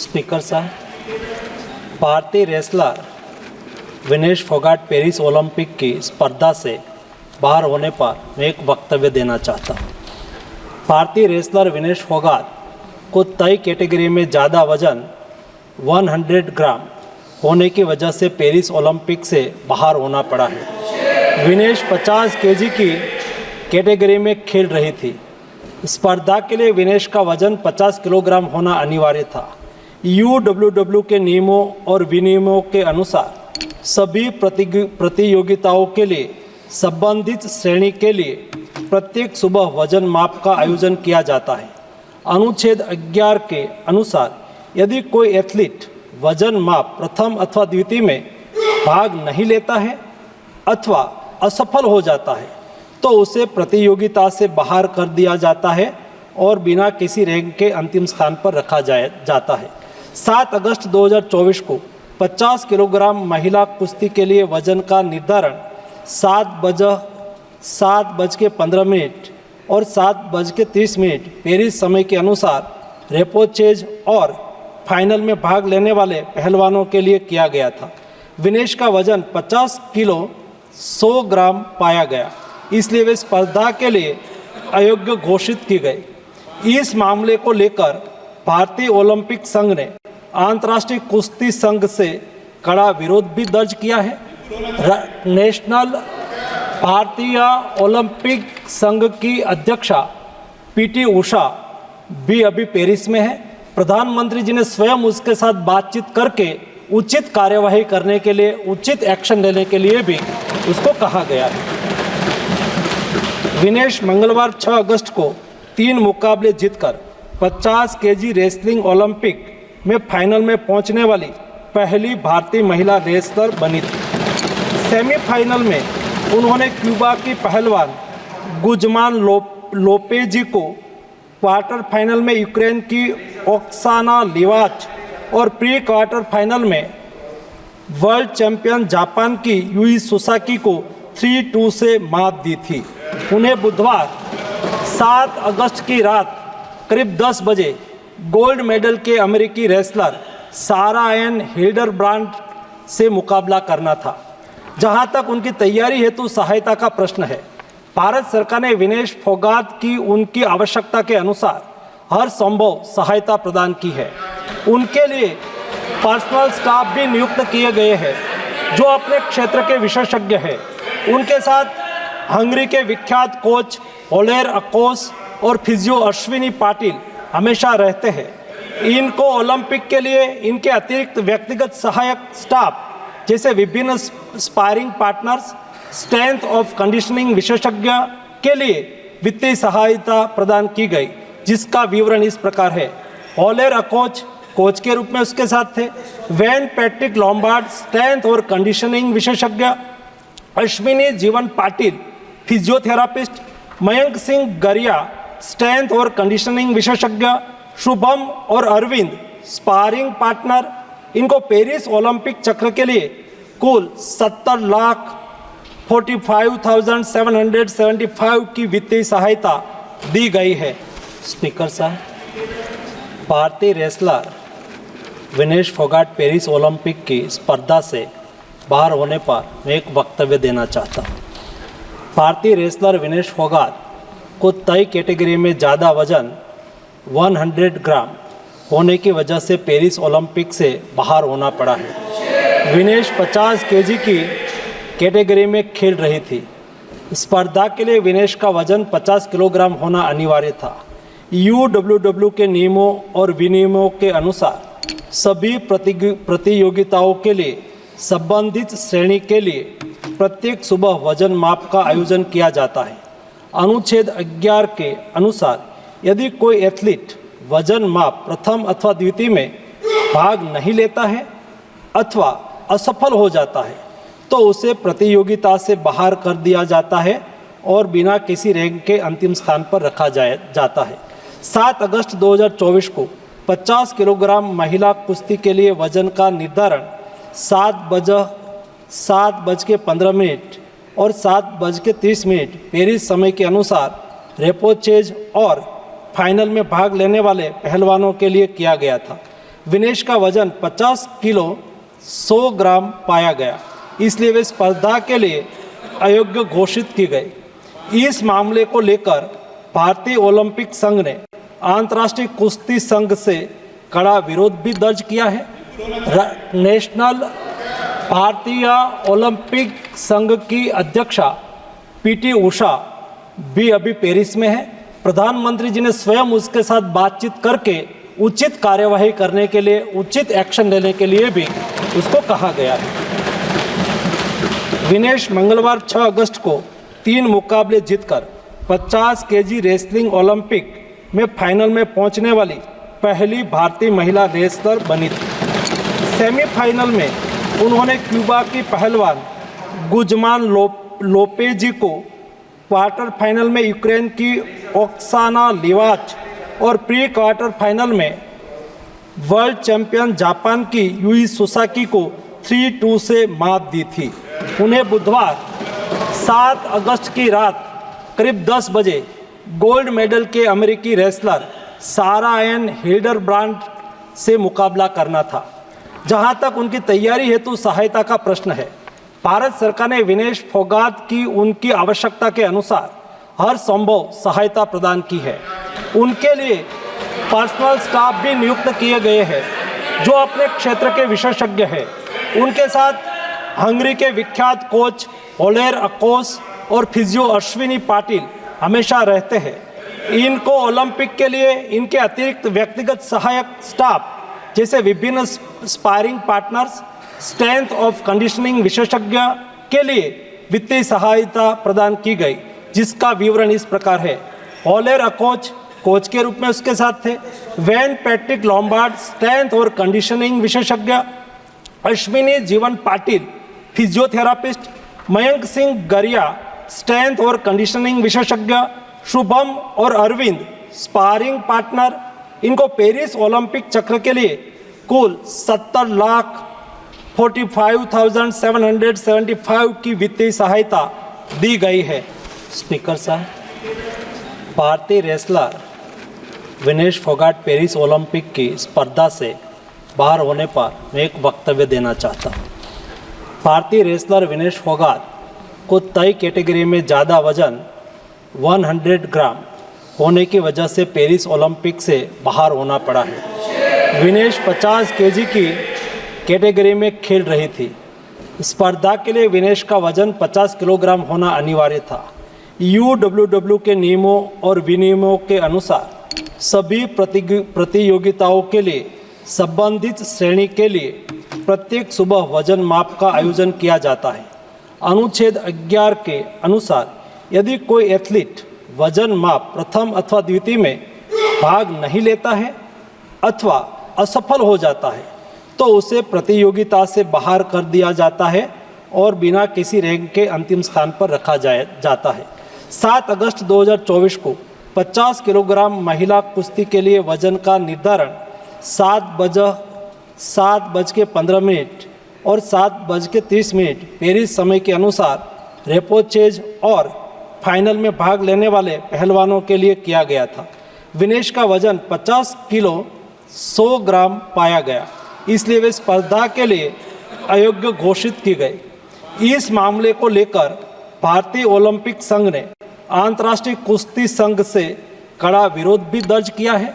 Speaker साहब, भारतीय wrestler Vinesh Phogat Paris Olympic की स्पर्धा से बाहर होने पर मैं एक वक्तव्य देना चाहता हूँ। भारतीय रेसलर विनेश फोगाट को तय कैटेगरी में ज़्यादा वजन 100 ग्राम होने की वजह से पेरिस ओलंपिक से बाहर होना पड़ा है। विनेश 50 केजी की कैटेगरी में खेल रही थी। स्पर्धा के लिए विनेश का वजन 50 किलोग्राम होना अनिवार्य था। UWW के नियमों और विनियमों के अनुसार सभी प्रतियोगिताओं के लिए संबंधित श्रेणी के लिए प्रत्येक सुबह वजन माप का आयोजन किया जाता है। अनुच्छेद 11 के अनुसार यदि कोई एथलीट वजन माप प्रथम अथवा द्वितीय में भाग नहीं लेता है अथवा असफल हो जाता है तो उसे प्रतियोगिता से बाहर कर दिया जाता है और बिना किसी रैंक के अंतिम स्थान पर रखा जाता है। 7 अगस्त 2024 को 50 किलोग्राम महिला कुश्ती के लिए वजन का निर्धारण 7:15 और 7:30 पेरिस समय के अनुसार रेपोचेज और फाइनल में भाग लेने वाले पहलवानों के लिए किया गया था। विनेश का वजन 50 किलो 100 ग्राम पाया गया, इसलिए वे स्पर्धा के लिए अयोग्य घोषित की गई। इस मामले को लेकर भारतीय ओलंपिक संघ ने अंतर्राष्ट्रीय कुश्ती संघ से कड़ा विरोध भी दर्ज किया है। नेशनल भारतीय ओलंपिक संघ की अध्यक्षा PT उषा भी अभी पेरिस में है। प्रधानमंत्री जी ने स्वयं उसके साथ बातचीत करके उचित कार्यवाही करने के लिए, उचित एक्शन लेने के लिए भी उसको कहा गया है। विनेश मंगलवार 6 अगस्त को 3 मुकाबले जीतकर 50 केजी रेसलिंग ओलंपिक में फाइनल में पहुंचने वाली पहली भारतीय महिला रेसलर बनी थी। सेमीफाइनल में उन्होंने क्यूबा की पहलवान गुजमान लोपेजी को, क्वार्टर फाइनल में यूक्रेन की ओक्साना लिवाच और प्री क्वार्टर फाइनल में वर्ल्ड चैंपियन जापान की यूई सुसाकी को 3-2 से मात दी थी। उन्हें बुधवार 7 अगस्त की रात करीब 10 बजे गोल्ड मेडल के अमेरिकी रेसलर सारा एन हिल्डरब्रांड से मुकाबला करना था। जहां तक उनकी तैयारी हेतु सहायता का प्रश्न है, भारत सरकार ने विनेश फोगाट की उनकी आवश्यकता के अनुसार हर संभव सहायता प्रदान की है। उनके लिए पर्सनल स्टाफ भी नियुक्त किए गए हैं जो अपने क्षेत्र के विशेषज्ञ हैं। उनके साथ हंगरी के विख्यात कोच ओलेर अकोस और फिजियो अश्विनी पाटिल हमेशा रहते हैं। इनको ओलंपिक के लिए इनके अतिरिक्त व्यक्तिगत सहायक स्टाफ जैसे विभिन्न sparring partners, strength of conditioning विशेषज्ञ के लिए वित्तीय सहायता प्रदान की गई, जिसका विवरण इस प्रकार है। ओलेर अकोच कोच के रूप में उसके साथ थे, वैन पैट्रिक लॉम्बार्ड स्ट्रेंथ और कंडीशनिंग विशेषज्ञ, अश्विनी जीवन पाटिल फिजियोथेरापिस्ट, मयंक सिंह गरिया स्ट्रेंथ और कंडीशनिंग विशेषज्ञ, शुभम और अरविंद स्पारिंग पार्टनर। इनको पेरिस ओलंपिक चक्र के लिए कुल 70,45,775 की वित्तीय सहायता दी गई है। स्पीकर साहब, भारतीय wrestler Vinesh Phogat Paris Olympic की स्पर्धा से बाहर होने पर मैं एक वक्तव्य देना चाहता हूँ। भारतीय रेसलर विनेश फोगाट को तय कैटेगरी में ज़्यादा वजन 100 ग्राम होने की वजह से पेरिस ओलंपिक से बाहर होना पड़ा है। विनेश 50 केजी की कैटेगरी में खेल रही थी। स्पर्धा के लिए विनेश का वजन 50 किलोग्राम होना अनिवार्य था। UWW के नियमों और विनियमों के अनुसार सभी प्रतियोगिताओं के लिए संबंधित श्रेणी के लिए प्रत्येक सुबह वजन माप का आयोजन किया जाता है। अनुच्छेद 11 के अनुसार यदि कोई एथलीट वजन माप प्रथम अथवा द्वितीय में भाग नहीं लेता है अथवा असफल हो जाता है तो उसे प्रतियोगिता से बाहर कर दिया जाता है और बिना किसी रैंक के अंतिम स्थान पर रखा जाता है। 7 अगस्त 2024 को 50 किलोग्राम महिला कुश्ती के लिए वजन का निर्धारण 7:15 और 7:30 पेरिस समय के अनुसार रेपोचेज और फाइनल में भाग लेने वाले पहलवानों के लिए किया गया था। विनेश का वजन 50 किलो 100 ग्राम पाया गया, इसलिए वे स्पर्धा के लिए अयोग्य घोषित की गई। इस मामले को लेकर भारतीय ओलंपिक संघ ने अंतर्राष्ट्रीय कुश्ती संघ से कड़ा विरोध भी दर्ज किया है। नेशनल भारतीय ओलंपिक संघ की अध्यक्षा पीटी उषा भी अभी पेरिस में है। प्रधानमंत्री जी ने स्वयं उसके साथ बातचीत करके उचित कार्यवाही करने के लिए, उचित एक्शन लेने के लिए भी उसको कहा गया है। विनेश मंगलवार 6 अगस्त को 3 मुकाबले जीतकर 50 केजी रेसलिंग ओलंपिक में फाइनल में पहुंचने वाली पहली भारतीय महिला रेसलर बनी थी। सेमीफाइनल में उन्होंने क्यूबा की पहलवान गुजमान लोपेजी को, क्वार्टर फाइनल में यूक्रेन की ओक्साना लिवाच और प्री क्वार्टर फाइनल में वर्ल्ड चैंपियन जापान की यूई सुसाकी को 3-2 से मात दी थी। उन्हें बुधवार 7 अगस्त की रात करीब 10 बजे गोल्ड मेडल के अमेरिकी रेसलर सारा एन हिल्डरब्रांड से मुकाबला करना था। जहां तक उनकी तैयारी हेतु सहायता का प्रश्न है, भारत सरकार ने विनेश फोगाट की उनकी आवश्यकता के अनुसार हर संभव सहायता प्रदान की है। उनके लिए पर्सनल स्टाफ भी नियुक्त किए गए हैं जो अपने क्षेत्र के विशेषज्ञ हैं। उनके साथ हंगरी के विख्यात कोच ओलेर अकोस और फिजियो अश्विनी पाटिल हमेशा रहते हैं। इनको ओलंपिक के लिए इनके अतिरिक्त व्यक्तिगत सहायक स्टाफ जैसे विभिन्न sparring partners, strength of conditioning विशेषज्ञ के लिए वित्तीय सहायता प्रदान की गई, जिसका विवरण इस प्रकार है। ओलेर अकोच कोच के रूप में उसके साथ थे, वैन पैट्रिक लॉम्बार्ड स्ट्रेंथ और कंडीशनिंग विशेषज्ञ, अश्विनी जीवन पाटिल फिजियोथेरापिस्ट, मयंक सिंह गरिया स्ट्रेंथ और कंडीशनिंग विशेषज्ञ, शुभम और अरविंद स्पारिंग पार्टनर। इनको पेरिस ओलंपिक चक्र के लिए कुल 70,45,775 की वित्तीय सहायता दी गई है। स्पीकर साहब, भारतीय wrestler Vinesh Phogat Paris Olympic की स्पर्धा से बाहर होने पर मैं एक वक्तव्य देना चाहता हूँ। भारतीय रेसलर विनेश फोगाट को तय कैटेगरी में ज़्यादा वजन 100 ग्राम होने की वजह से पेरिस ओलंपिक से बाहर होना पड़ा है। विनेश 50 केजी की कैटेगरी में खेल रही थी। स्पर्धा के लिए विनेश का वजन 50 किलोग्राम होना अनिवार्य था। UWW के नियमों और विनियमों के अनुसार सभी प्रतियोगिताओं के लिए संबंधित श्रेणी के लिए प्रत्येक सुबह वजन माप का आयोजन किया जाता है। अनुच्छेद 11 के अनुसार यदि कोई एथलीट वजन माप प्रथम अथवा द्वितीय में भाग नहीं लेता है अथवा असफल हो जाता है तो उसे प्रतियोगिता से बाहर कर दिया जाता है और बिना किसी रैंक के अंतिम स्थान पर रखा जाता है। 7 अगस्त 2024 को 50 किलोग्राम महिला कुश्ती के लिए वजन का निर्धारण 7:15 और 7:30 पेरिस समय के अनुसार रेपोचेज और फाइनल में भाग लेने वाले पहलवानों के लिए किया गया था। विनेश का वजन 50 किलो 100 ग्राम पाया गया, इसलिए वे स्पर्धा के लिए अयोग्य घोषित की गई। इस मामले को लेकर भारतीय ओलंपिक संघ ने अंतर्राष्ट्रीय कुश्ती संघ से कड़ा विरोध भी दर्ज किया है।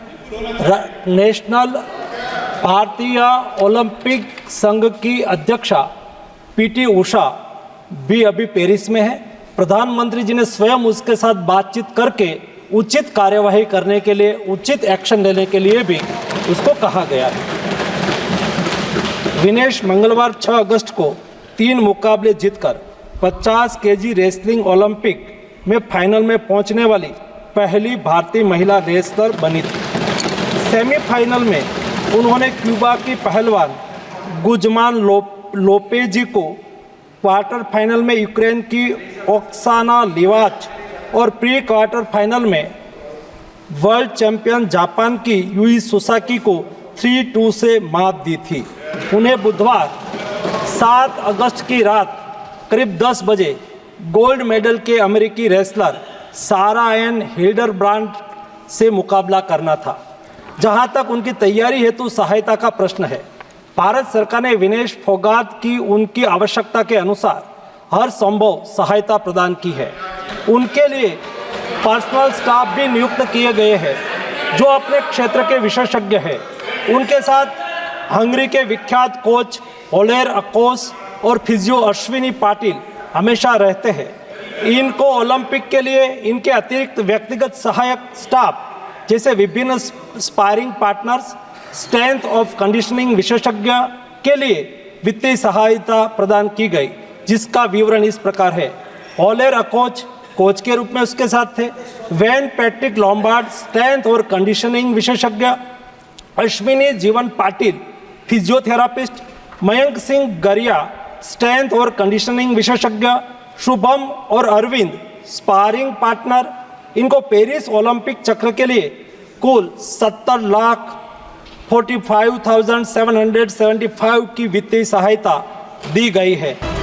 नेशनल भारतीय ओलंपिक संघ की अध्यक्षा पीटी उषा भी अभी पेरिस में है। प्रधानमंत्री जी ने स्वयं उसके साथ बातचीत करके उचित कार्यवाही करने के लिए, उचित एक्शन लेने के लिए भी उसको कहा गया है। विनेश मंगलवार 6 अगस्त को 3 मुकाबले जीतकर 50 केजी रेसलिंग ओलंपिक में फाइनल में पहुंचने वाली पहली भारतीय महिला रेसलर बनी थी। सेमीफाइनल में उन्होंने क्यूबा की पहलवान गुजमान लोपेजी को, क्वार्टर फाइनल में यूक्रेन की ओक्साना लिवाच और प्री क्वार्टर फाइनल में वर्ल्ड चैंपियन जापान की यूई सुसाकी को 3-2 से मात दी थी। उन्हें बुधवार 7 अगस्त की रात करीब 10 बजे गोल्ड मेडल के अमेरिकी रेसलर सारा एन हिल्डरब्रांड से मुकाबला करना था। जहां तक उनकी तैयारी हेतु सहायता का प्रश्न है, भारत सरकार ने विनेश फोगाट की उनकी आवश्यकता के अनुसार हर संभव सहायता प्रदान की है। उनके लिए पर्सनल स्टाफ भी नियुक्त किए गए हैं जो अपने क्षेत्र के विशेषज्ञ हैं। उनके साथ हंगरी के विख्यात कोच ओलेर अकोस और फिजियो अश्विनी पाटिल हमेशा रहते हैं। इनको ओलंपिक के लिए इनके अतिरिक्त व्यक्तिगत सहायक स्टाफ जैसे विभिन्न sparring partners, strength of conditioning विशेषज्ञ के लिए वित्तीय सहायता प्रदान की गई, जिसका विवरण इस प्रकार है। ओलेर अकोच कोच के रूप में उसके साथ थे, वैन पैट्रिक लॉम्बार्ड स्ट्रेंथ और कंडीशनिंग विशेषज्ञ, अश्विनी जीवन पाटिल फिजियोथेरापिस्ट, मयंक सिंह गरिया स्ट्रेंथ और कंडीशनिंग विशेषज्ञ, शुभम और अरविंद स्पारिंग पार्टनर। इनको पेरिस ओलंपिक चक्र के लिए कुल 70,45,775 की वित्तीय सहायता दी गई है।